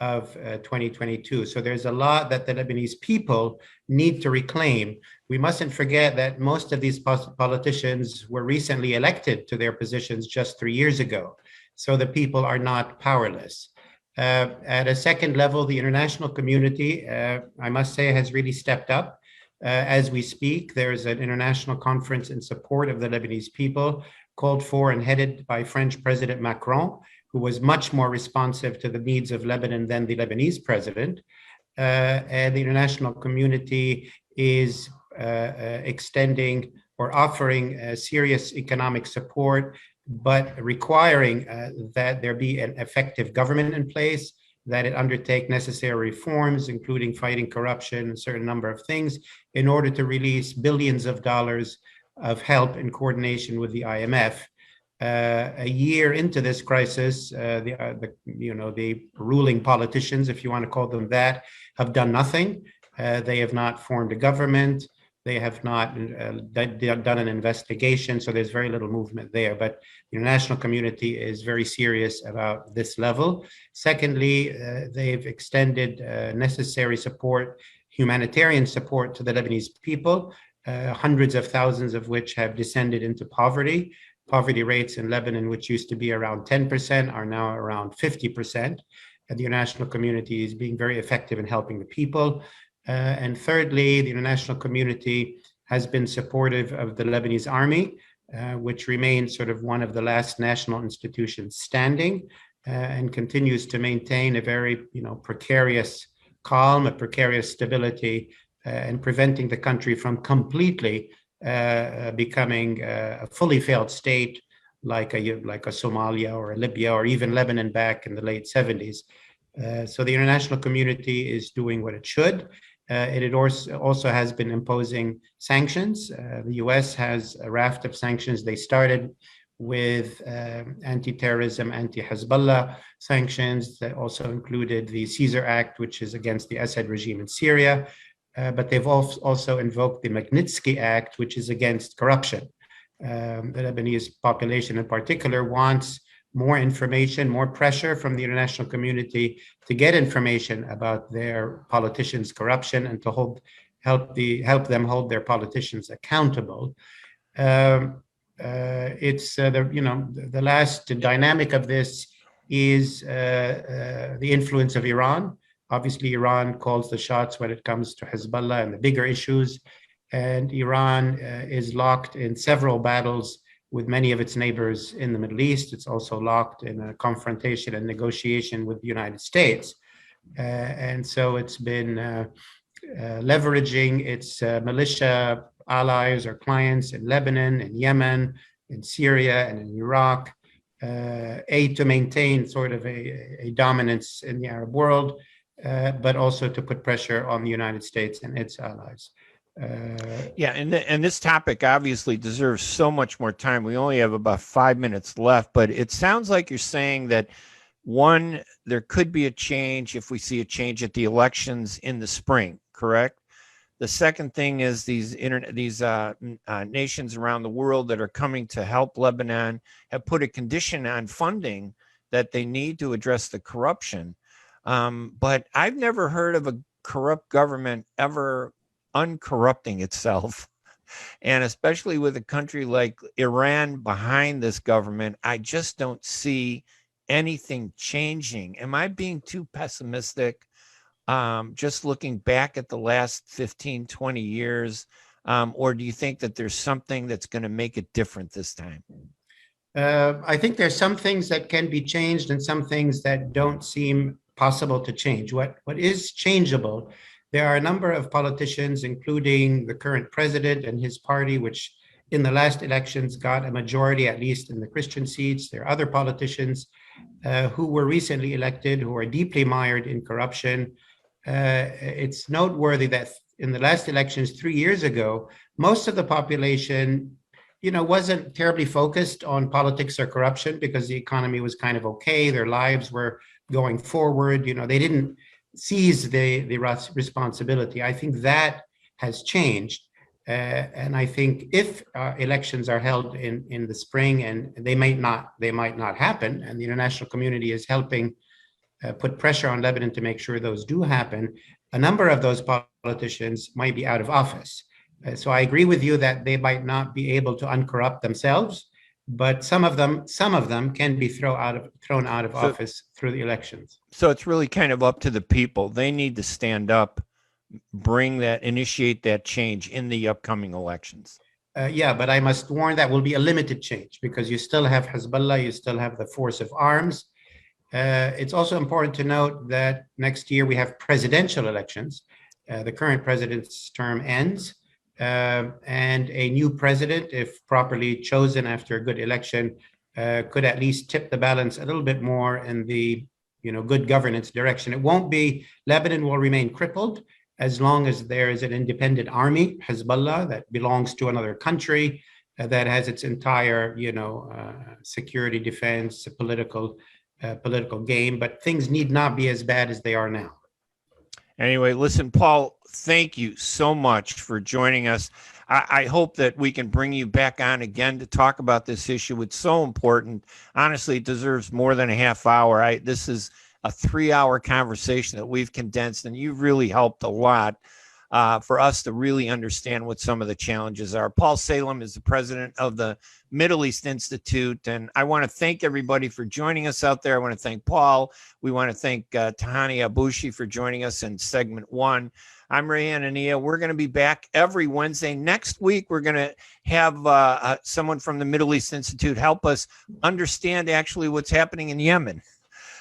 of 2022. So there's a lot that the Lebanese people need to reclaim. We mustn't forget that most of these politicians were recently elected to their positions just 3 years ago. So the people are not powerless. At a second level, the international community, I must say, has really stepped up. As we speak, there's an international conference in support of the Lebanese people called for and headed by French President Macron, who was much more responsive to the needs of Lebanon than the Lebanese president. And the international community is extending or offering serious economic support, but requiring that there be an effective government in place, that it undertake necessary reforms, including fighting corruption and a certain number of things, in order to release billions of dollars of help in coordination with the IMF. A year into this crisis, the ruling politicians, if you want to call them that, have done nothing. They have not formed a government. They have not done an investigation, so there's very little movement there. But the international community is very serious about this level. Secondly, they've extended necessary support, humanitarian support to the Lebanese people, hundreds of thousands of which have descended into poverty. Poverty rates in Lebanon, which used to be around 10%, are now around 50%. And the international community is being very effective in helping the people. And thirdly, the international community has been supportive of the Lebanese army, which remains sort of one of the last national institutions standing, and continues to maintain a very, precarious calm, a precarious stability, and preventing the country from completely becoming a fully failed state like a Somalia or a Libya or even Lebanon back in the late 70s. So the international community is doing what it should. It also has been imposing sanctions. The US has a raft of sanctions. They started with anti-terrorism, anti-Hezbollah sanctions that also included the Caesar Act, which is against the Assad regime in Syria. But they've also invoked the Magnitsky Act, which is against corruption. The Lebanese population in particular wants more information, more pressure from the international community to get information about their politicians' corruption and to help them hold their politicians accountable. The last dynamic of this is the influence of Iran. Obviously, Iran calls the shots when it comes to Hezbollah and the bigger issues, and Iran is locked in several battles with many of its neighbors in the Middle East. It's also locked in a confrontation and negotiation with the United States. And so it's been leveraging its militia allies or clients in Lebanon, in Yemen, in Syria, and in Iraq, to maintain sort of a dominance in the Arab world, but also to put pressure on the United States and its allies. And this topic obviously deserves so much more time. We only have about 5 minutes left, but it sounds like you're saying that, one, there could be a change if we see a change at the elections in the spring, correct? The second thing is these nations around the world that are coming to help Lebanon have put a condition on funding that they need to address the corruption. But I've never heard of a corrupt government ever uncorrupting itself. And especially with a country like Iran behind this government, I just don't see anything changing. Am I being too pessimistic? Just looking back at the last 15, 20 years, or do you think that there's something that's going to make it different this time? I think there's some things that can be changed and some things that don't seem possible to change. What is changeable, there are a number of politicians, including the current president and his party, which in the last elections got a majority, at least in the Christian seats. There are other politicians who were recently elected who are deeply mired in corruption. It's noteworthy that in the last elections 3 years ago, most of the population, wasn't terribly focused on politics or corruption because the economy was kind of okay. Their lives were going forward. They didn't seize the responsibility. I think that has changed. And I think if elections are held in the spring, and they might not happen, and the international community is helping put pressure on Lebanon to make sure those do happen, a number of those politicians might be out of office. So I agree with you that they might not be able to uncorrupt themselves, but some of them can be thrown out of office through the elections. So it's really kind of up to the people. They need to stand up, initiate that change in the upcoming elections. But I must warn that will be a limited change because you still have Hezbollah, you still have the force of arms. It's also important to note that next year we have presidential elections. The current president's term ends, and a new president, if properly chosen after a good election, could at least tip the balance a little bit more in the good governance direction. It won't be, Lebanon will remain crippled as long as there is an independent army, Hezbollah, that belongs to another country, that has its entire, security, defense, political game. But things need not be as bad as they are now. Anyway, listen, Paul, thank you so much for joining us. I hope that we can bring you back on again to talk about this issue. It's so important. Honestly, it deserves more than a half hour. This is a 3-hour conversation that we've condensed, and you've really helped a lot for us to really understand what some of the challenges are. Paul Salem is the president of the Middle East Institute, and I want to thank everybody for joining us out there. I want to thank Paul. We want to thank Tahanie Aboushi for joining us in segment 1. I'm Ray Hanania. We're going to be back every Wednesday. Next week, we're going to have someone from the Middle East Institute help us understand actually what's happening in Yemen.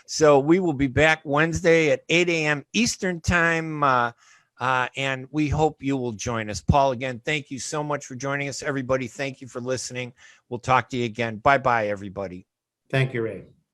So we will be back Wednesday at 8 a.m. Eastern time, and we hope you will join us. Paul, again, thank you so much for joining us. Everybody, thank you for listening. We'll talk to you again. Bye-bye, everybody. Thank you, Ray.